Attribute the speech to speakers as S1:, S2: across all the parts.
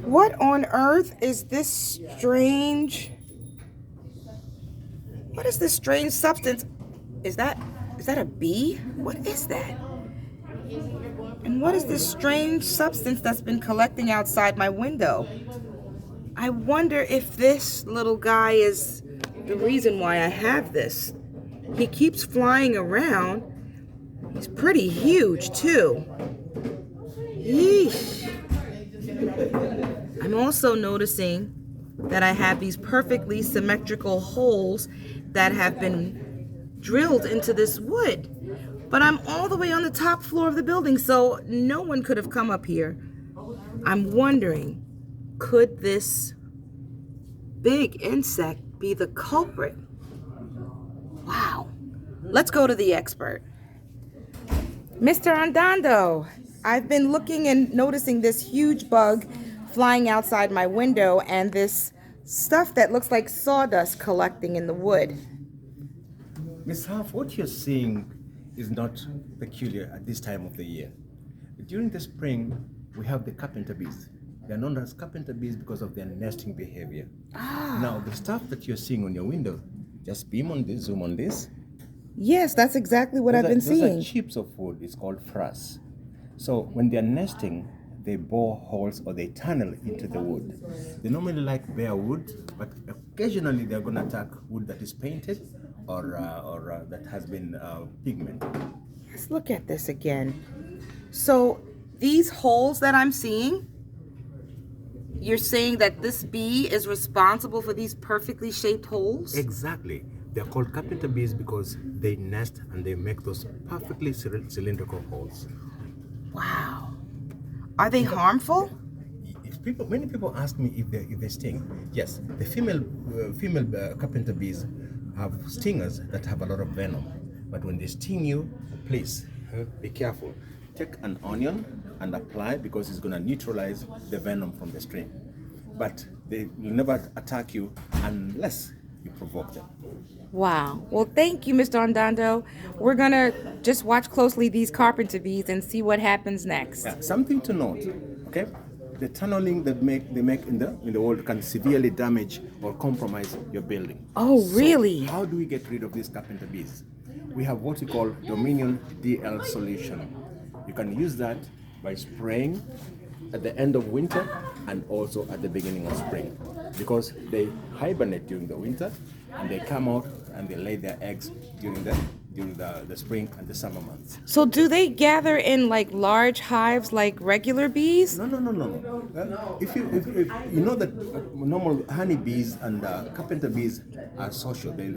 S1: What on earth is this strange? What is this strange substance? Is that a bee? What is that? And what is this strange substance that's been collecting outside my window? I wonder if this little guy is the reason why I have this. He keeps flying around. He's pretty huge too. Yeesh. I'm also noticing that I have these perfectly symmetrical holes that have been drilled into this wood. But I'm all the way on the top floor of the building, so no one could have come up here. I'm wondering, could this big insect be the culprit? Wow. Let's go to the expert. Mr. Andando, I've been looking and noticing this huge bug flying outside my window and this stuff that looks like sawdust collecting in the wood.
S2: Miss Huff, what you're seeing is not peculiar at this time of the year. During the spring, we have the carpenter bees. They're known as carpenter bees because of their nesting behavior. Now, the stuff that you're seeing on your window, just beam on this, zoom on this.
S1: Yes, that's exactly what I've been seeing.
S2: Those are chips of wood. It's called frass. So when they're nesting, they bore holes or they tunnel into the wood. They normally like bare wood, but occasionally they're going to attack wood that is painted or that has been pigmented.
S1: Let's look at this again. So these holes that I'm seeing, you're saying that this bee is responsible for these perfectly shaped holes?
S2: Exactly. They're called carpenter bees because they nest and they make those perfectly cylindrical holes.
S1: Wow. Are they harmful?
S2: Many people ask me if they sting. Yes, the female carpenter bees have stingers that have a lot of venom. But when they sting you, please be careful. Take an onion and apply because it's going to neutralize the venom from the sting. But they will never attack you unless you provoke them.
S1: Wow. Well, thank you, Mr. Andando. We're going to just watch closely these carpenter bees and see what happens next.
S2: Yeah, something to note, okay? The tunneling they make in the world can severely damage or compromise your building.
S1: Oh, really?
S2: So how do we get rid of these carpenter bees? We have what we call Dominion DL solution. You can use that by spraying at the end of winter and also at the beginning of spring, because they hibernate during the winter and they come out and they lay their eggs during the spring and the summer months.
S1: So do they gather in like large hives like regular bees?
S2: No. If you know that normal honey bees and carpenter bees are social, they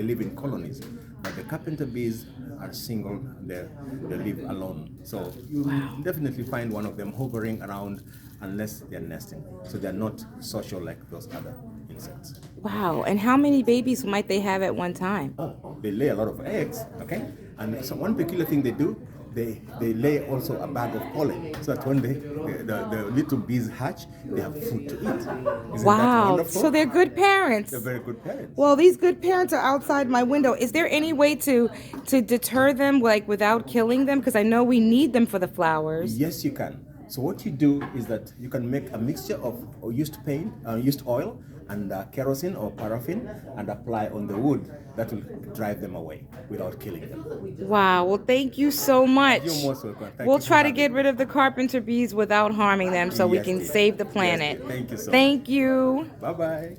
S2: live in colonies, but the carpenter bees are single, they live alone. So you will definitely find one of them hovering around unless they're nesting. So they're not social like those other insects.
S1: Wow. And how many babies might they have at one time?
S2: Oh, they lay a lot of eggs, okay? And so one peculiar thing they do, they lay also a bag of pollen, so that when the little bees hatch, they have food to eat. Isn't that wonderful?
S1: So they're good parents.
S2: They're very good parents.
S1: Well, these good parents are outside my window. Is there any way to deter them, like without killing them? Because I know we need them for the flowers.
S2: Yes, you can. So what you do is that you can make a mixture of used paint, used oil, and kerosene or paraffin, and apply on the wood. That will drive them away without killing them.
S1: Wow. Well, thank you so much.
S2: You're most welcome.
S1: We'll try to get rid of the carpenter bees without harming them so we can save the planet.
S2: Yes, thank you so much.
S1: Thank you.
S2: Bye-bye.